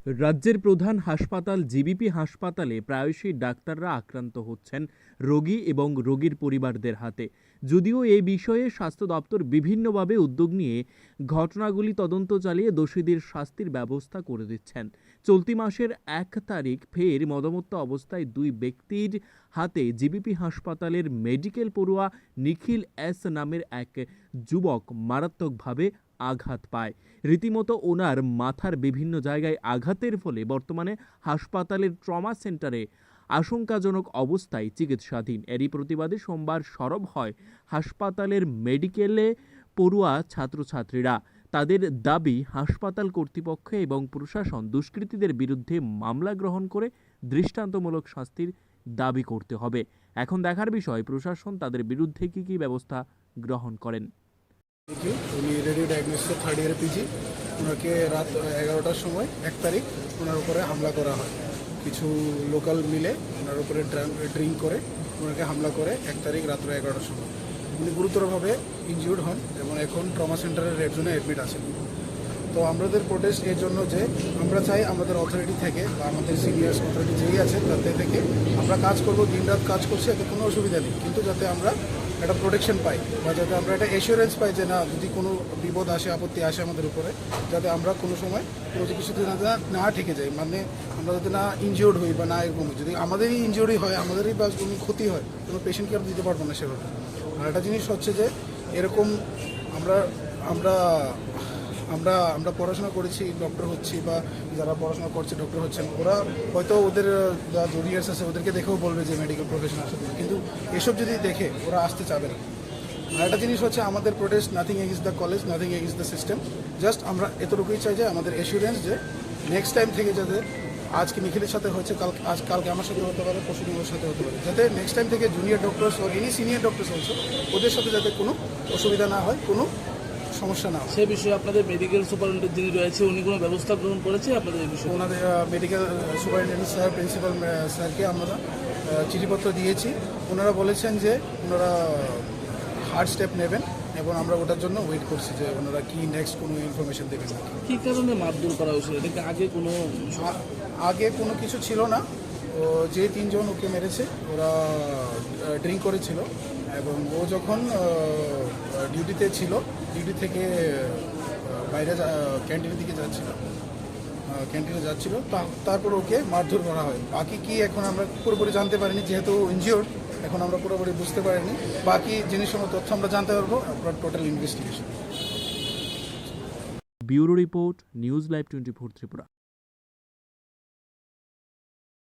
রাজ্যের প্রধান হাসপাতাল জিবিপি হাসপাতালে প্রায়শই ডাক্তাররা আক্রান্ত হচ্ছেন রোগী এবং রোগীর পরিবারদের হাতে। যদিও এই বিষয়ে স্বাস্থ্য দপ্তর বিভিন্নভাবে উদ্যোগ নিয়ে ঘটনাগুলি তদন্ত চালিয়ে দোষীদের শাস্তির ব্যবস্থা করে দিচ্ছেন। চলতি মাসের 1 তারিখ ফের মদমত্ত অবস্থায় দুই ব্যক্তির হাতে জিবিপি হাসপাতালের মেডিকেল পড়ুয়া নিখিল এস নামের এক যুবক মারাত্মকভাবে আঘাত পায়। রীতিমতো ওনার মাথার বিভিন্ন জায়গায় আঘাতের ফলে বর্তমানে হাসপাতালের ট্রমা সেন্টারে আশঙ্কাজনক অবস্থায় চিকিৎসাধীন। এরই প্রতিবাদে সোমবার সরব হয় হাসপাতালের মেডিকেলে পড়ুয়া ছাত্রছাত্রীরা। তাদের দাবি, হাসপাতাল কর্তৃপক্ষ এবং প্রশাসন দুষ্কৃতীদের বিরুদ্ধে মামলা গ্রহণ করে দৃষ্টান্তমূলক শাস্তির দাবি করতে হবে। এখন দেখার বিষয় প্রশাসন তাদের বিরুদ্ধে কি ব্যবস্থা গ্রহণ করেন। উনি রেডিও ডায়াগনোসিসের থার্ড ইয়ারে পিজি। ওনাকে রাত 11টার সময় 1 তারিখ ওনার উপরে হামলা করা হয়। কিছু লোকাল মিলে ওনার উপরে ড্রিঙ্ক করে ওনাকে হামলা করে 1 তারিখ রাত্র 11টার সময়। উনি গুরুতরভাবে ইনজিউর্ড হন এবং এখন ট্রমা সেন্টারের রেড জোনে অ্যাডমিট আছেন। তো আমাদের প্রোটেস্ট এর জন্য যে আমরা চাই আমাদের অথরিটি থেকে বা আমাদের সিনিয়র অথরিটি যেই আছে তাদের থেকে আমরা কাজ করব, দিনরাত কাজ করছি, এতে কোনো অসুবিধা নেই, কিন্তু যাতে আমরা একটা প্রোটেকশন পাই বা যাতে আমরা একটা এসিওরেন্স পাই যে না, যদি কোনো বিপদ আসে, আপত্তি আসে আমাদের উপরে, যাতে আমরা কোনো সময় কোনো কিছুতে না ঠেকে যাই, মানে আমরা যাতে না ইনজিওর্ড হই বা না এরকম। যদি আমাদেরই ইনজিওরি হয়, আমাদেরই বা কোনো ক্ষতি হয়, কোনো পেশেন্টকে আমরা দিতে পারবো না সেভাবে। আর একটা জিনিস হচ্ছে যে এরকম আমরা আমরা আমরা আমরা পড়াশোনা করেছি, ডক্টর হচ্ছি, বা যারা পড়াশোনা করছে ডক্টর হচ্ছেন, ওরা হয়তো ওদের যা জুনিয়র্স আছে ওদেরকে দেখেও বলবে যে মেডিকেল প্রফেশন আসতে, কিন্তু এসব যদি দেখে ওরা আসতে চাবে না। আর একটা জিনিস হচ্ছে আমাদের protest nothing against the college, nothing against the system, just আমরা এতটুকুই চাই যে আমাদের এসিউরেন্স যে নেক্সট টাইম থেকে যাতে আজকে নিখিলের সাথে হচ্ছে, কালকে আমার সাথে হতে পারে, পরশু দিনের সাথে হতে পারে, যাতে নেক্সট টাইম থেকে জুনিয়র ডক্টরস ও এনি সিনিয়র ডক্টরস অলসো ওদের সাথে যাতে কোনো অসুবিধা না হয়, কোনো সমস্যা না। সে বিষয়ে আপনাদের মেডিকেল সুপারিনটেন্ডেন্ট যিনি রয়েছে উনি কোনো ব্যবস্থা গ্রহণ করেছে আপনাদের এই বিষয়ে? ওনাদের মেডিকেল সুপারিনটেন্ডেন্ট স্যার, প্রিন্সিপাল স্যারকে আমরা চিঠিপত্র দিয়েছি। ওনারা বলেছেন যে ওনারা হার্ড স্টেপ নেবেন এবং আমরা ওটার জন্য ওয়েট করছি যে ওনারা কি নেক্সট কোনো ইনফরমেশন দেবেন। কী কারণে মারধর করা হয়েছিল? এটাকে আগে কোনো কিছু ছিল না। ও যে 3 জন ওকে মেরেছে ওরা ড্রিঙ্ক করেছিল এবং ও যখন ডিউটিতে ছিল, ডিউটি থেকে বাইরে ক্যান্টিনের দিকে ক্যান্টিনে যাচ্ছিল, তারপর ওকে মারধর করা হয়। বাকি কি এখন আমরা পুরোপুরি জানতে পারিনি, যেহেতু ইনজিওর্ড, এখন আমরা পুরোপুরি বুঝতে পারিনি। বাকি জিনিসসমূহ তথ্য আমরা জানতে পারবো আপনার total investigation. Bureau report, news live 24 Tripura.